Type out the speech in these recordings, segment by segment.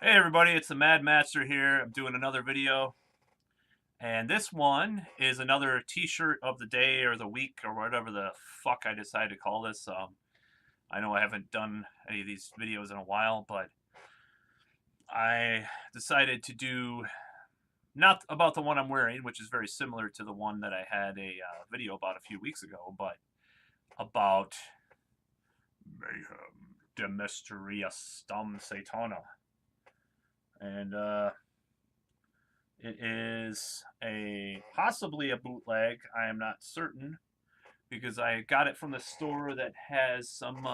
Hey everybody, it's the Mad Master here. I'm doing another video, and this one is another t-shirt of the day or the week or whatever the fuck I decided to call this. I know I haven't done any of these videos in a while, but I decided to do not about the one I'm wearing, which is very similar to the one that I had a video about a few weeks ago, but about Mayhem, the Mysteriis Satana. And it is a possibly a bootleg. I am not certain because I got it from the store that has some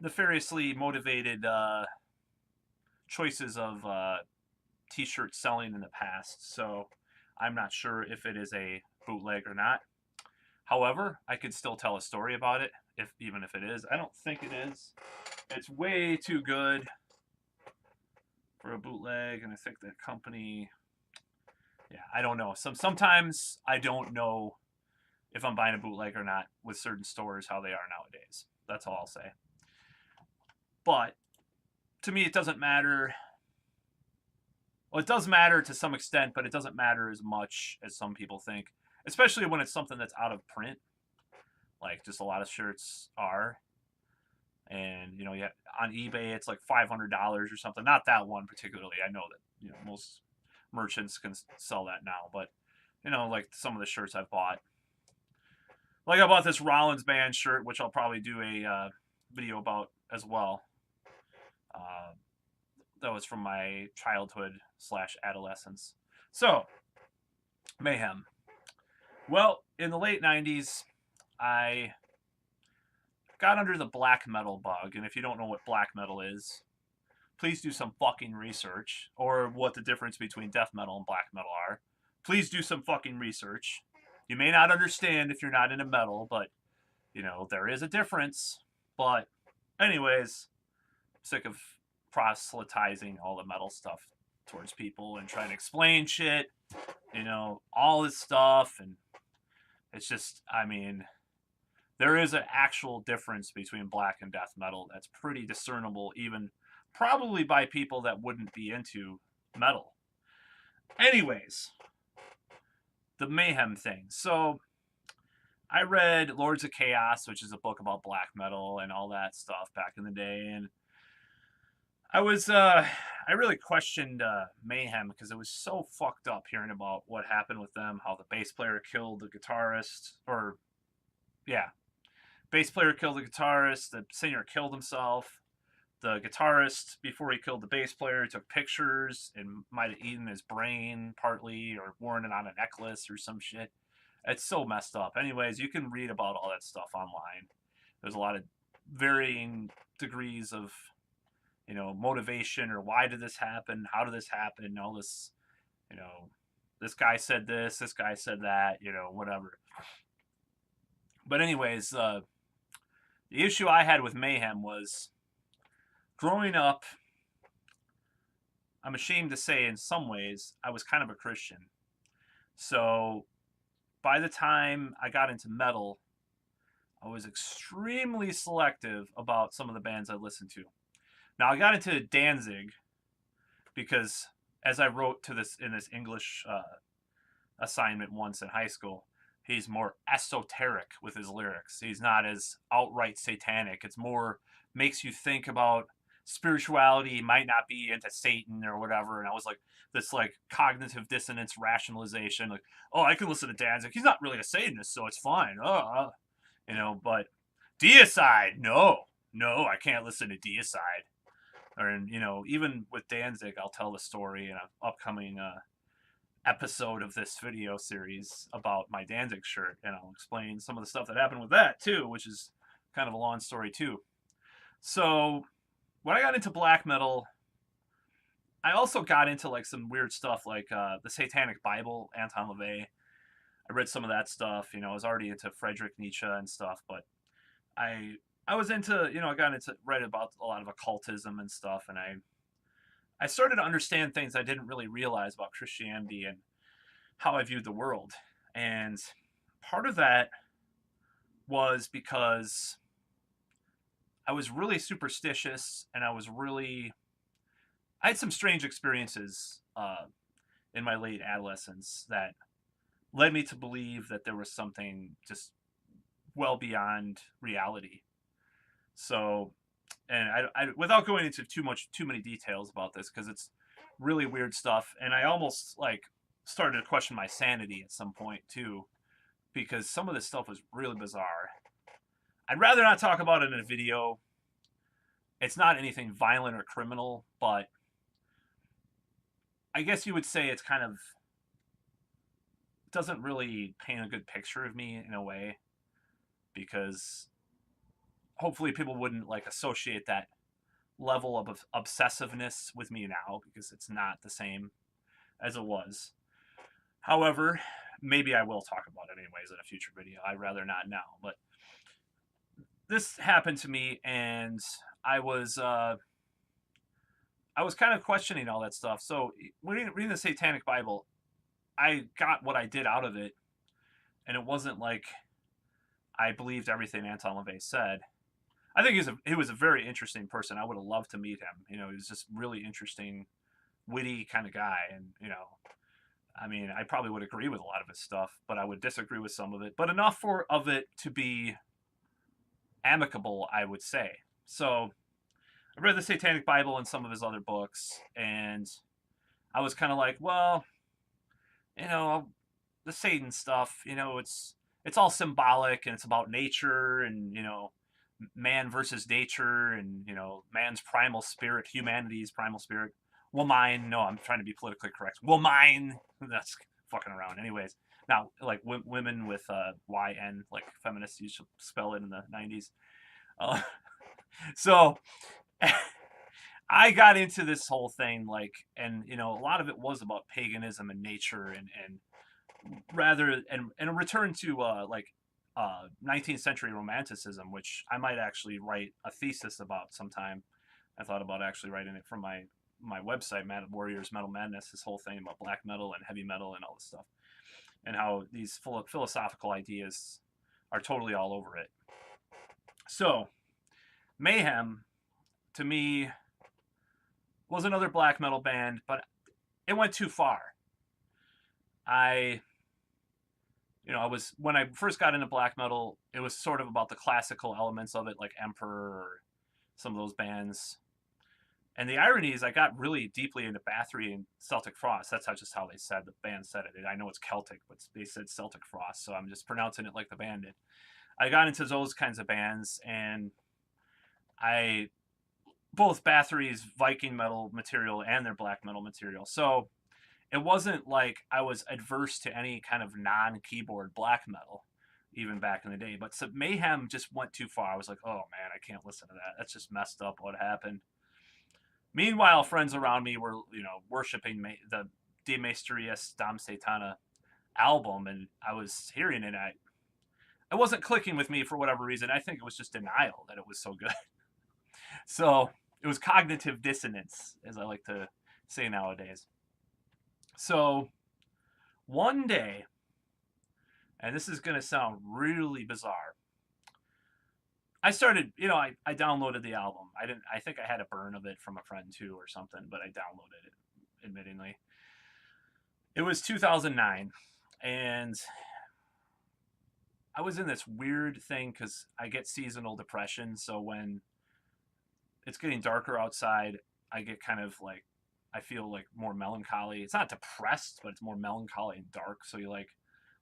nefariously motivated choices of t-shirt selling in the past. So I'm not sure if it is a bootleg or not. However, I could still tell a story about it, if even if it is. I don't think it is. It's way too good for a bootleg, and I think the company, yeah, I don't know. Sometimes I don't know if I'm buying a bootleg or not with certain stores how they are nowadays. That's all I'll say. But to me, it doesn't matter. Well, it does matter to some extent, but it doesn't matter as much as some people think, especially when it's something that's out of print, like just a lot of shirts are. And yeah, on eBay it's like $500 or something. Not that one particularly. I know that most merchants can sell that now, but like some of the shirts I've bought. Like I bought this Rollins band shirt, which I'll probably do a video about as well. Uh, that was from my childhood slash adolescence. So Mayhem. Well, in the late '90s, I got under the black metal bug, and if you don't know what black metal is, please do some fucking research, or what the difference between death metal and black metal are. Please do some fucking research. You may not understand if you're not into metal, but there is a difference. But anyways, I'm sick of proselytizing all the metal stuff towards people and trying to explain shit, all this stuff. And it's just, I mean, there is an actual difference between black and death metal that's pretty discernible, even probably by people that wouldn't be into metal. Anyways, the Mayhem thing. So I read Lords of Chaos, which is a book about black metal and all that stuff back in the day, and I really questioned Mayhem because it was so fucked up hearing about what happened with them, how the bass player killed the guitarist, or yeah, bass player killed the guitarist, the singer killed himself, the guitarist before he killed the bass player took pictures and might have eaten his brain partly or worn it on a necklace or some shit. It's so messed up. Anyways, you can read about all that stuff online. There's a lot of varying degrees of motivation, or why did this happen, how did this happen, all this, you know this guy said this guy said that, whatever. But anyways, the issue I had with Mayhem was growing up. I'm ashamed to say, in some ways, I was kind of a Christian. So by the time I got into metal, I was extremely selective about some of the bands I listened to. Now I got into Danzig because, as I wrote to this in this English assignment once in high school, he's more esoteric with his lyrics. He's not as outright satanic. It's more makes you think about spirituality. He might not be into Satan or whatever. And I was like, this like cognitive dissonance rationalization, like, oh, I can listen to Danzig. He's not really a Satanist, so it's fine. But Deicide, no, no, I can't listen to Deicide. Or even with Danzig, I'll tell the story in an upcoming episode of this video series about my Danzig shirt, and I'll explain some of the stuff that happened with that too, which is kind of a long story too. So when I got into black metal, I also got into like some weird stuff like the Satanic Bible, Anton LaVey. I read some of that stuff. I was already into Friedrich Nietzsche and stuff, but I I was into, I got into read about a lot of occultism and stuff, and I started to understand things I didn't really realize about Christianity and how I viewed the world. And part of that was because I was really superstitious, and I was really I had some strange experiences in my late adolescence that led me to believe that there was something just well beyond reality. So, and without going into too many details about this, because it's really weird stuff, and I almost like started to question my sanity at some point too, because some of this stuff was really bizarre. I'd rather not talk about it in a video. It's not anything violent or criminal, but I guess you would say it's kind of doesn't really paint a good picture of me in a way, because hopefully people wouldn't like associate that level of obsessiveness with me now, because it's not the same as it was. However, maybe I will talk about it anyways in a future video. I'd rather not now, but this happened to me, and I was kind of questioning all that stuff. So reading the Satanic Bible, I got what I did out of it, and it wasn't like I believed everything Anton LaVey said. I think he was a very interesting person. I would have loved to meet him. You know, he was just really interesting, witty kind of guy, and you know, I mean, I probably would agree with a lot of his stuff, but I would disagree with some of it. But enough of it to be amicable, I would say. So I read the Satanic Bible and some of his other books, and I was kind of like, well, you know, the Satan stuff, you know, it's all symbolic, and it's about nature, and you know, man versus nature, and you know, man's primal spirit, humanity's primal spirit. Woman, no, I'm trying to be politically correct. Woman, that's fucking around. Anyways, now like women with YN, like feminists used to spell it in the 90s. So I got into this whole thing, like, and you know, a lot of it was about paganism and nature, and rather and a return to 19th century romanticism, which I might actually write a thesis about sometime. I thought about actually writing it from my website, Mad Warriors Metal Madness, this whole thing about black metal and heavy metal and all this stuff, and how these philosophical ideas are totally all over it. So Mayhem, to me, was another black metal band, but it went too far. I was when I first got into black metal, it was sort of about the classical elements of it, like Emperor or some of those bands. And the irony is, I got really deeply into Bathory and Celtic Frost. That's just how they said the band said it. I know it's Celtic, but they said Celtic Frost, so I'm just pronouncing it like the band did. I got into those kinds of bands, and both Bathory's Viking metal material and their black metal material. So it wasn't like I was adverse to any kind of non-keyboard black metal, even back in the day. But Mayhem just went too far. I was like, oh man, I can't listen to that. That's just messed up what happened. Meanwhile, friends around me were, you know, worshiping the De Mysteriis Dam Satana album, and I was hearing it. It wasn't clicking with me for whatever reason. I think it was just denial that it was so good. So it was cognitive dissonance, as I like to say nowadays. So one day, and this is going to sound really bizarre, I started, you know, I downloaded the album. I think I had a burn of it from a friend too or something, but I downloaded it, admittingly. It was 2009, and I was in this weird thing because I get seasonal depression. So when it's getting darker outside, I get kind of like, I feel like more melancholy. It's not depressed, but it's more melancholy and dark. So you like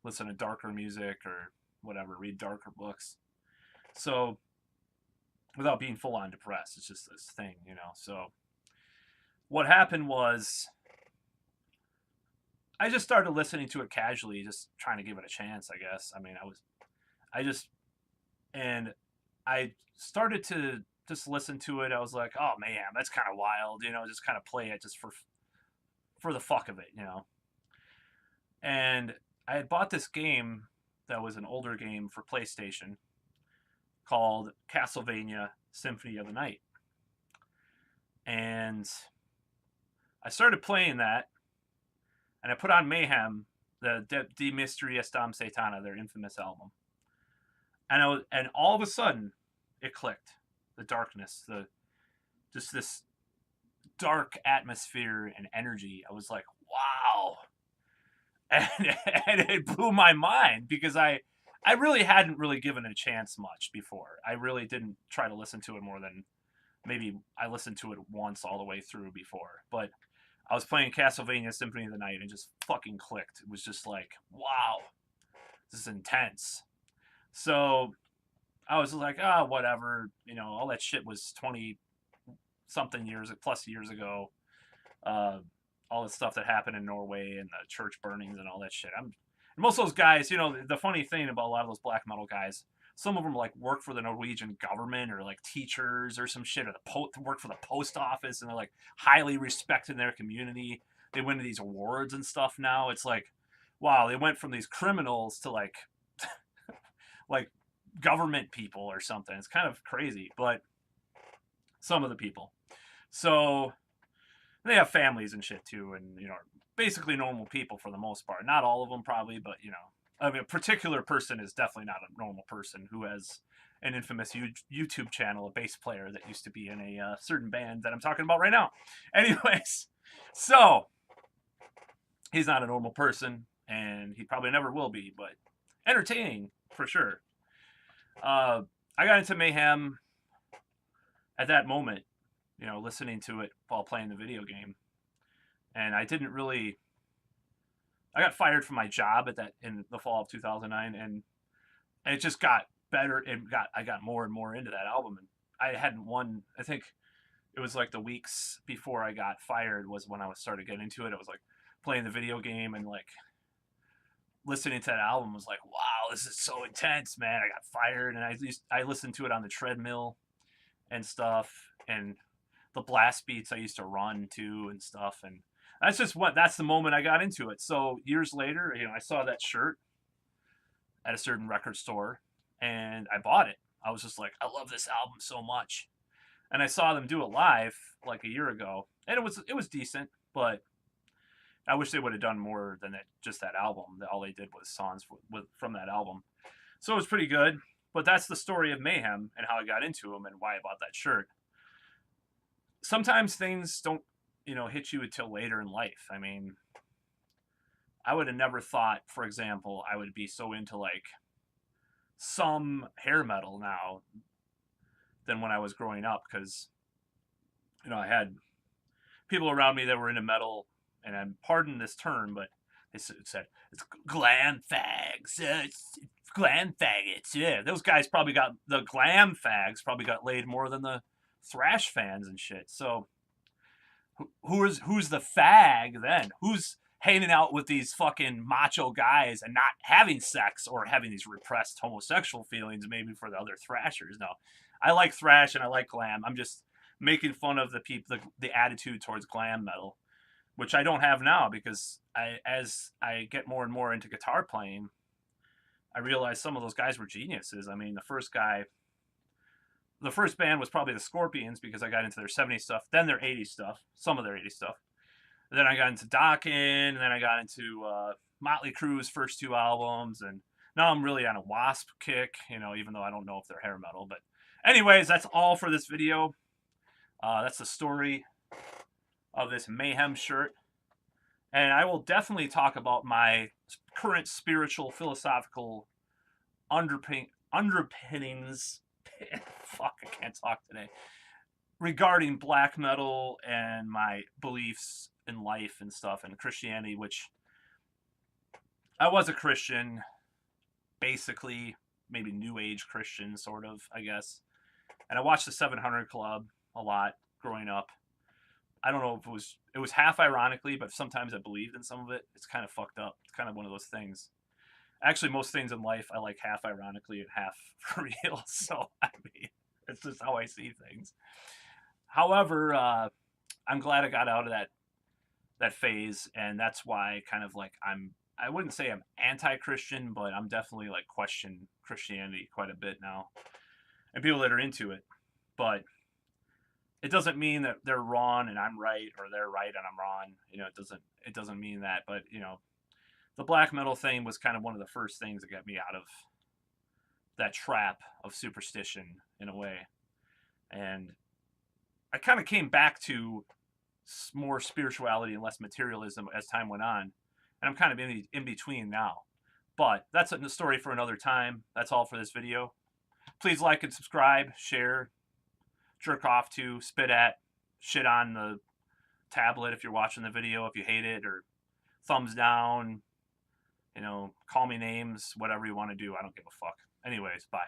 listen to darker music or whatever, read darker books. So without being full on depressed, it's just this thing, you know. So what happened was I just started listening to it casually, just trying to give it a chance, I guess. I mean, and I started to just listen to it. I was like, oh man, that's kind of wild, you know, just kind of play it just for the fuck of it, you know. And I had bought this game that was an older game for PlayStation called Castlevania Symphony of the Night. And I started playing that, and I put on Mayhem, the De Mysteriis Dam Satana, their infamous album. And all of a sudden, it clicked. The darkness, just this dark atmosphere and energy. I was like, wow. And it blew my mind because I really hadn't really given it a chance much before. I really didn't try to listen to it more than maybe I listened to it once all the way through before. But I was playing Castlevania Symphony of the Night and it just fucking clicked. It was just like, wow, this is intense. So I was like, ah, oh, whatever. You know, all that shit was 20 something plus years ago. Uh, all the stuff that happened in Norway and the church burnings and all that shit. And most of those guys, you know, the funny thing about a lot of those black metal guys, some of them like work for the Norwegian government or like teachers or some shit, or work for the post office, and they're like highly respected in their community. They win these awards and stuff now. It's like, wow, they went from these criminals to like like government people or something. It's kind of crazy, but some of the people. So they have families and shit too, and you know, basically normal people for the most part. Not all of them probably, but you know, I mean, a particular person is definitely not a normal person who has an infamous YouTube channel, a bass player that used to be in a certain band that I'm talking about right now. Anyways, so he's not a normal person, and he probably never will be, but entertaining for sure. I got into Mayhem at that moment, you know, listening to it while playing the video game. And I didn't really, I got fired from my job in the fall of 2009, and it just got better. I got more and more into that album, and I hadn't won. I think it was like the weeks before I got fired was when I started getting into it. I was like playing the video game and like listening to that album was like, wow, this is so intense, man. I got fired, and I listened to it on the treadmill and stuff, and the blast beats I used to run to and stuff, and that's the moment I got into it. So years later, you know, I saw that shirt at a certain record store and I bought it. I was just like, I love this album so much. And I saw them do it live like a year ago, and it was decent, but I wish they would have done more than just that album. All they did was songs from that album. So it was pretty good, but that's the story of Mayhem and how I got into them and why I bought that shirt. Sometimes things don't, you know, hit you until later in life. I mean, I would have never thought, for example, I would be so into like some hair metal now than when I was growing up, because, you know, I had people around me that were into metal, and I'm pardon this term, but they said it's glam fags, it's glam faggots. Yeah, those guys probably got the glam fags probably got laid more than the thrash fans and shit. So who's the fag then? Who's hanging out with these fucking macho guys and not having sex or having these repressed homosexual feelings maybe for the other thrashers? No, I like thrash and I like glam. I'm just making fun of the attitude towards glam metal, which I don't have now, because as I get more and more into guitar playing, I realize some of those guys were geniuses. I mean, the first band was probably the Scorpions, because I got into their 70s stuff, then their 80s stuff, some of their 80s stuff. And then I got into Dokken, and then I got into Motley Crue's first two albums, and now I'm really on a Wasp kick, you know, even though I don't know if they're hair metal. But anyways, that's all for this video. That's the story of this Mayhem shirt. And I will definitely talk about my current spiritual, philosophical underpinnings. Fuck, I can't talk today. Regarding black metal and my beliefs in life and stuff and Christianity, which I was a Christian, basically, maybe New Age Christian, sort of, I guess. And I watched the 700 Club a lot growing up. I don't know if it was half ironically, but sometimes I believed in some of it. It's kind of fucked up. It's kind of one of those things. Actually, most things in life I like half ironically and half for real. So, I mean, it's just how I see things. However, I'm glad I got out of that phase, and that's why kind of like I wouldn't say I'm anti-Christian, but I'm definitely like question Christianity quite a bit now, and people that are into it. But it doesn't mean that they're wrong and I'm right, or they're right and I'm wrong. You know, it doesn't mean that. But you know, the black metal thing was kind of one of the first things that got me out of that trap of superstition in a way. And I kind of came back to more spirituality and less materialism as time went on. And I'm kind of in between now. But that's a story for another time. That's all for this video. Please like and subscribe, share, jerk off to, spit at, shit on the tablet if you're watching the video, if you hate it, or thumbs down, call me names, whatever you want to do. I don't give a fuck. Anyways, bye.